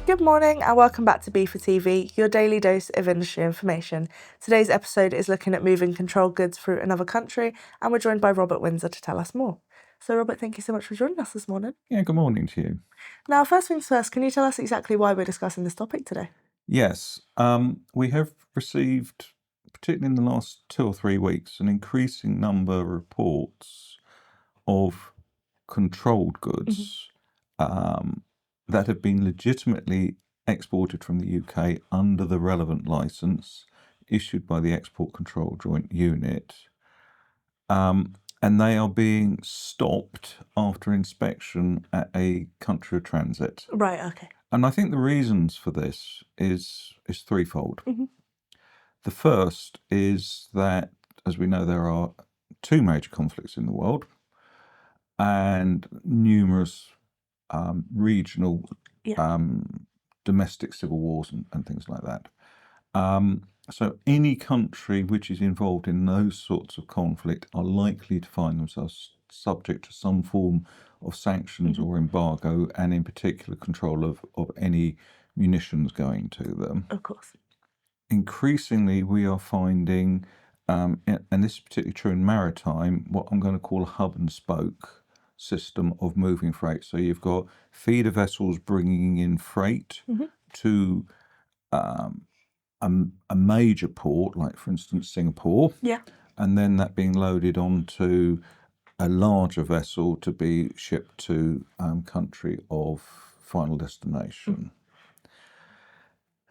Good morning and welcome back to B for TV, your daily dose of industry information. Today's episode is looking at moving controlled goods through another country, and we're joined by r.windsor to tell us more. So Robert, thank you so much for joining us this morning. Yeah, good morning to you. Now, first things first, can you tell us exactly why we're discussing this topic today? Yes, we have received, particularly in the last 2 or 3 weeks, an increasing number of reports of controlled goods that have been legitimately exported from the UK under the relevant licence issued by the Export Control Joint Unit. And they are being stopped after inspection at a country of transit. Right, okay. And I think the reasons for this is threefold. The first is that, as we know, there are 2 major conflicts in the world and numerous regional domestic civil wars and things like that. So any country which is involved in those sorts of conflict are likely to find themselves subject to some form of sanctions or embargo, and in particular control of any munitions going to them. Of course. Increasingly, we are finding, and this is particularly true in maritime, what I'm going to call a hub and spoke system of moving freight. So you've got feeder vessels bringing in freight to a major port, like for instance Singapore, and then that being loaded onto a larger vessel to be shipped to country of final destination.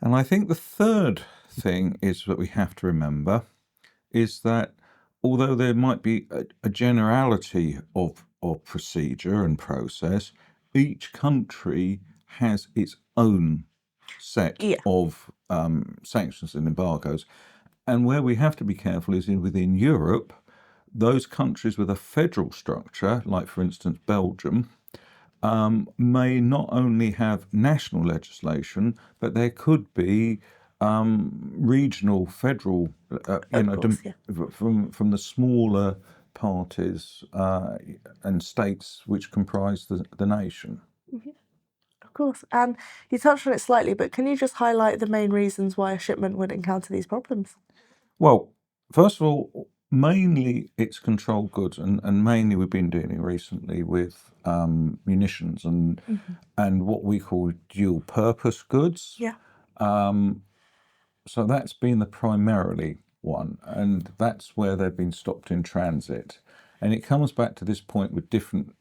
And I think the third thing is that we have to remember is that although there might be a generality of procedure and process, each country has its own set of sanctions and embargoes. And where we have to be careful is within Europe, those countries with a federal structure, like for instance Belgium, may not only have national legislation, but there could be regional, federal, from the smaller parties and states which comprise the nation. Of course, and you touched on it slightly, but can you just highlight the main reasons why a shipment would encounter these problems? Well, first of all, mainly it's controlled goods, and mainly we've been dealing recently with munitions and what we call dual purpose goods. So that's been the primarily one, and that's where they've been stopped in transit. And it comes back to this point with different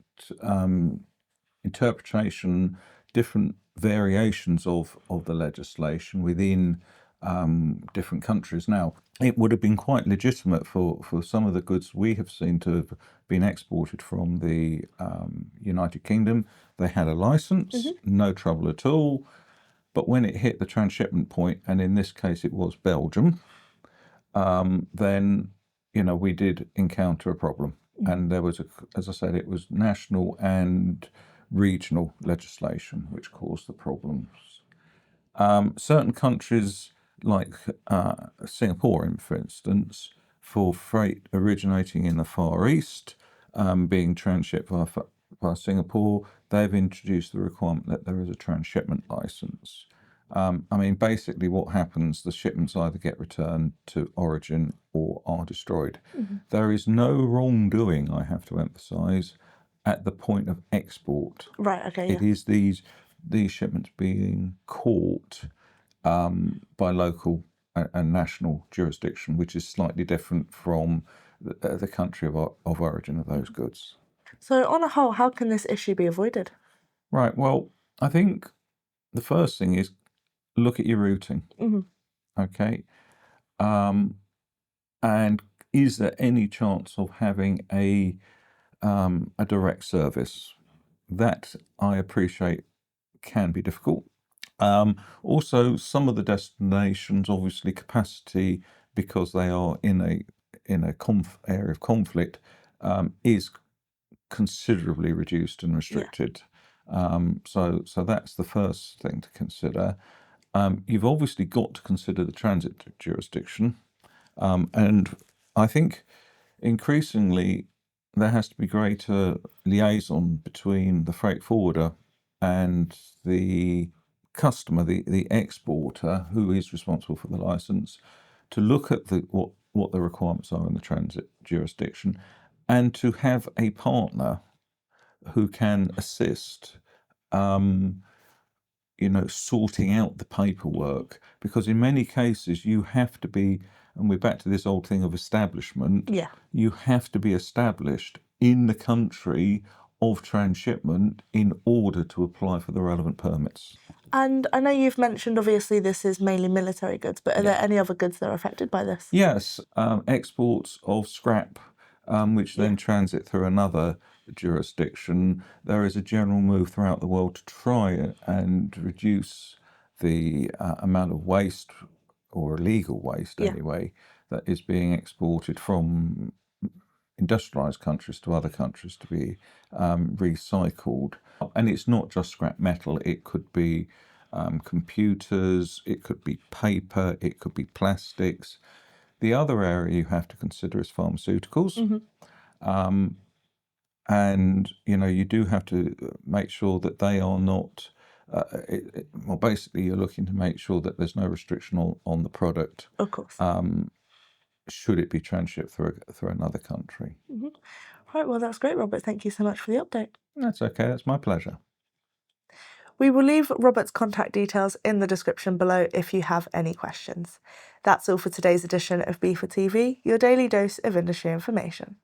interpretation, different variations of the legislation within different countries. Now, it would have been quite legitimate for some of the goods we have seen to have been exported from the United Kingdom. They had a license, no trouble at all. But when it hit the transshipment point, and in this case it was Belgium, then we did encounter a problem. And there was, as I said, it was national and regional legislation which caused the problems. Certain countries, like Singapore, for instance, for freight originating in the Far East, being transshipped via Singapore, they've introduced the requirement that there is a transshipment license. Basically what happens, the shipments either get returned to origin or are destroyed. There is no wrongdoing, I have to emphasise, at the point of export. Right, okay, It is these shipments being caught by local and national jurisdiction, which is slightly different from the country of origin of those goods. So on a whole, how can this issue be avoided? Right, well, I think the first thing is look at your routing. Okay. And is there any chance of having a direct service? That I appreciate can be difficult. Also, some of the destinations, obviously capacity, because they are in a area of conflict, is considerably reduced and restricted. So that's the first thing to consider. You've obviously got to consider the transit jurisdiction, and I think increasingly there has to be greater liaison between the freight forwarder and the customer, the exporter, who is responsible for the license, to look at what the requirements are in the transit jurisdiction, and to have a partner who can assist, sorting out the paperwork, because in many cases you have to be, and we're back to this old thing of establishment. Yeah. You have to be established in the country of transshipment in order to apply for the relevant permits. And I know you've mentioned, obviously, this is mainly military goods, but are there any other goods that are affected by this? Yes, exports of scrap, which then transit through another jurisdiction. There is a general move throughout the world to try and reduce the amount of waste, or illegal waste anyway, that is being exported from industrialized countries to other countries to be recycled. And it's not just scrap metal, it could be computers, it could be paper, it could be plastics. The other area you have to consider is pharmaceuticals. And you do have to make sure that they are not, well, basically you're looking to make sure that there's no restriction on the product, Of course. should it be transshipped through another country. Right, well, that's great, Robert. Thank you so much for the update. That's okay, that's my pleasure. We will leave Robert's contact details in the description below if you have any questions. That's all for today's edition of B4TV, your daily dose of industry information.